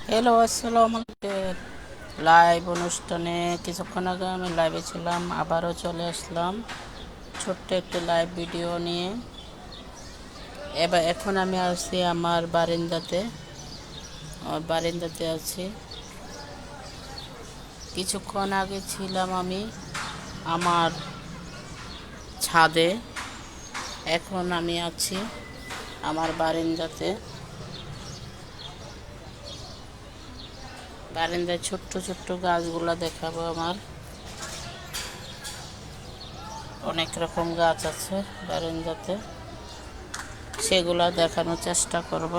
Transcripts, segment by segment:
Hello, আসসালামু আলাইকুম। Live অনুষ্ঠানে কিছুক্ষণ আগে আমি লাইভে ছিলাম, আবারও চলে আসলাম ছোট্ট একটি লাইভ ভিডিও নিয়ে। এখন আমি আসছি আমার বারান্দাতে আছি। কিছুক্ষণ আগে ছিলাম আমি আমার ছাদে, এখন আমি আছি আমার বারান্দায় ছোট্ট ছোট্ট গাছগুলো দেখাবো। আমার অনেক রকম গাছ আছে বারান্দাতে, সেগুলো দেখানোর চেষ্টা করব।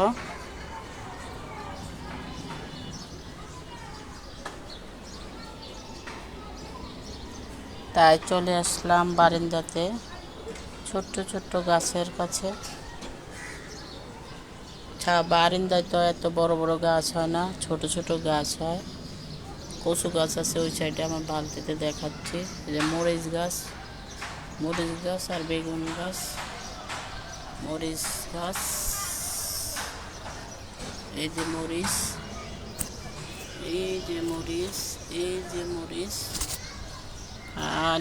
তাই চলে আসলাম বারান্দাতে ছোট্ট ছোট্ট গাছের কাছে। বারান্দায় তো এত বড় বড় গাছ হয় না, ছোট ছোট গাছ হয়। কচু গাছ আছে ওই সাইডে, আমার বালতিতে দেখাচ্ছি। এই যে মরিচ গাছ আর বেগুন গাছ। মরিচ গাছ, এই যে মরিচ, এই যে মরিচ, এই যে মরিচ।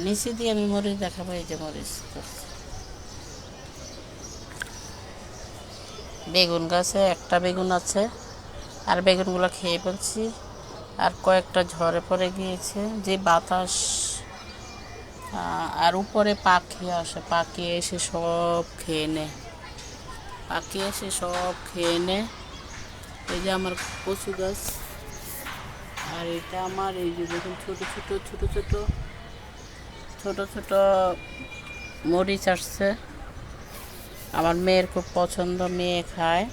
নিচে দিয়ে আমি মরিচ দেখাবো। এই যে মরিচ গাছ, বেগুন গাছে একটা বেগুন আছে, আর বেগুনগুলো খেয়ে ফেলছি। আর কয়েকটা ঝরে পড়ে গিয়েছে যে বাতাস। আর উপরে পাখি এসে সব খেয়ে নেয়। এই যে আমার কচু গাছ, আর এটা আমার এই যে দেখুন ছোট ছোট ছোট ছোট ছোট ছোট মরিচ আসছে। আমার মেয়ের খুব পছন্দ, মেয়ে খায়।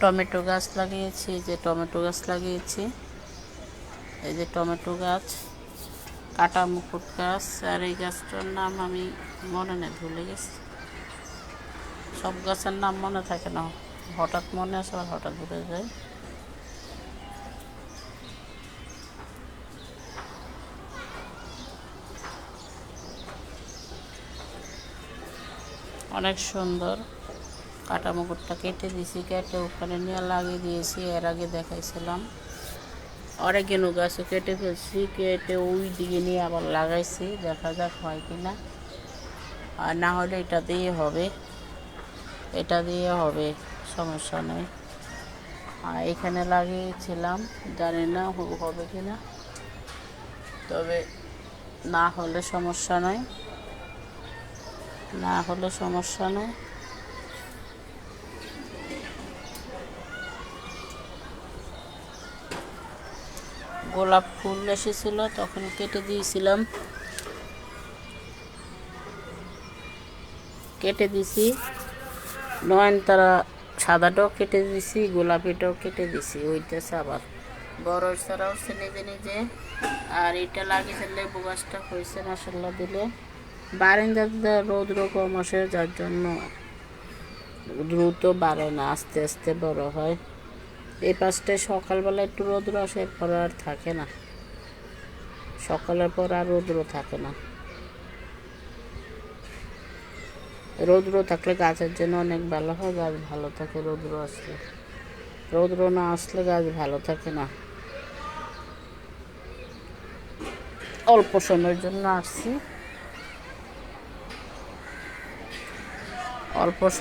টমেটো গাছ লাগিয়েছি, এই যে টমেটো গাছ, কাটা মুকুট গাছ। আর এই গাছটার নাম আমি মনে নেই, ভুলে গেছি। সব গাছের নাম মনে থাকে না, হঠাৎ মনে আসে আর হঠাৎ ভুলে যায়। অনেক সুন্দর। কাটা মুকুটটা কেটে দিয়েছি, কেটে ওখানে নিয়ে লাগিয়ে দিয়েছি। এর আগে দেখাইছিলাম। অরেগেনো গাছও কেটে ফেলছি, কেটে ওই দিকে নিয়ে আবার লাগাইছি। দেখা যাক হয় কি না, আর না হলে এটা দিয়ে হবে, সমস্যা নেই। আর এখানে লাগিয়েছিলাম, জানি না হবে কি না, তবে না হলে সমস্যা নয়। গোলাপ ফুল এসেছিল, তখন কেটে দিছি। নয়নতারা সাদাটাও কেটে দিছি, গোলাপিটাও কেটে দিছি। ওইটাছে আবার বড় ছাড়া হচ্ছে নিজে নিজে। আর এটা লাগিয়েছে লেবু গাছটা, হয়েছে মাসাল্লাহ দিলে। বারান্দাতে রৌদ্র কম আসে, যার জন্য দ্রুত বাড়ে না, আস্তে আস্তে বড় হয়। এই পাশটায় সকালবেলা একটু রৌদ্র আসে, এরপর আর থাকে না। সকালের পর আর রৌদ্র থাকে না। রৌদ্র থাকলে গাছের জন্য অনেক ভালো হয়, গাছ ভালো থাকে। রৌদ্র না আসলে গাছ ভালো থাকে না। অল্প সময়ের জন্য আসছি, অল্প সময়ের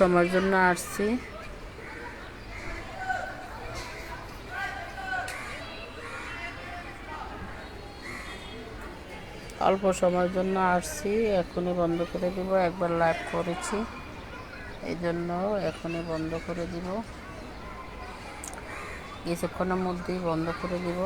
জন্য আসছি। এখনই বন্ধ করে দিব। একবার লাইভ করেছি, এই জন্য এখনই বন্ধ করে দিব, কিছুক্ষণের মধ্যেই বন্ধ করে দিব।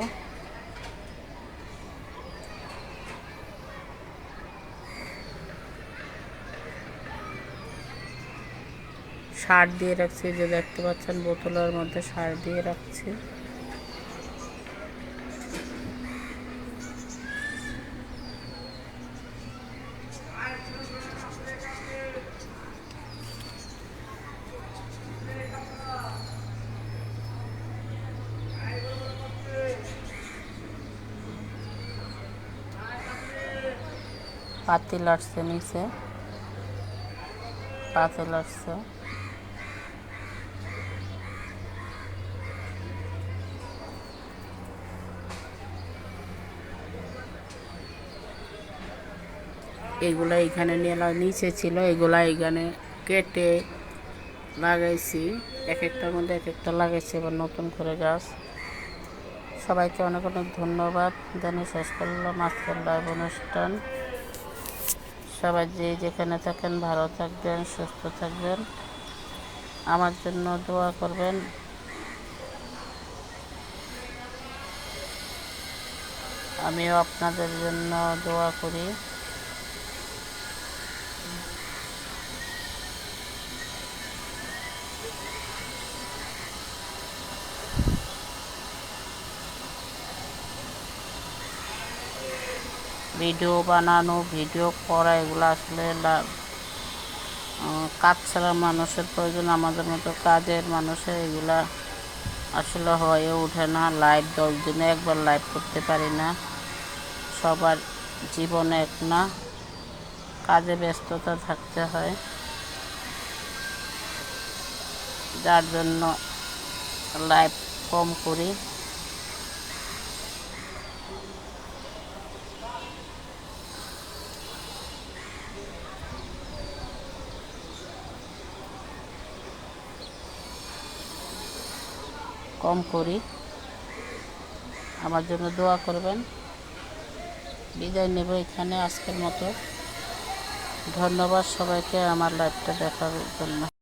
সার দিয়ে রাখছি, যে দেখতে পাচ্ছেন বোতলের মধ্যে সার দিয়ে রাখছি। পাতিল আসছে নিচে, পাতিল আসছে। এগুলা এখানে নিচে ছিল, এগুলা এখানে কেটে লাগাইছি। এক একটার মধ্যে এক একটা লাগাইছি এবার নতুন করে গাছ। সবাইকে অনেক অনেক ধন্যবাদ জানিয়ে শেষ করলাম আজকের লাইভ অনুষ্ঠান। সবাই যে যেখানে থাকেন ভালো থাকবেন, সুস্থ থাকবেন, আমার জন্য দোয়া করবেন। আমিও আপনাদের জন্য দোয়া করি। ভিডিও বানানো, ভিডিও করা এগুলো আসলে কাজ ছাড়া মানুষের প্রয়োজন, আমাদের মতো কাজের মানুষের এগুলা আসলে হয়ে ওঠে না। লাইভ 10 দিনে একবার লাইভ করতে পারি না, সবার জীবন এক না, কাজে ব্যস্ততা থাকতে হয়, যার জন্য লাইভ কম করি। আমার জন্য দোয়া করবেন। বিদায় নেব এখানে আজকের মতো। ধন্যবাদ সবাইকে আমার লাইভটা দেখার জন্য।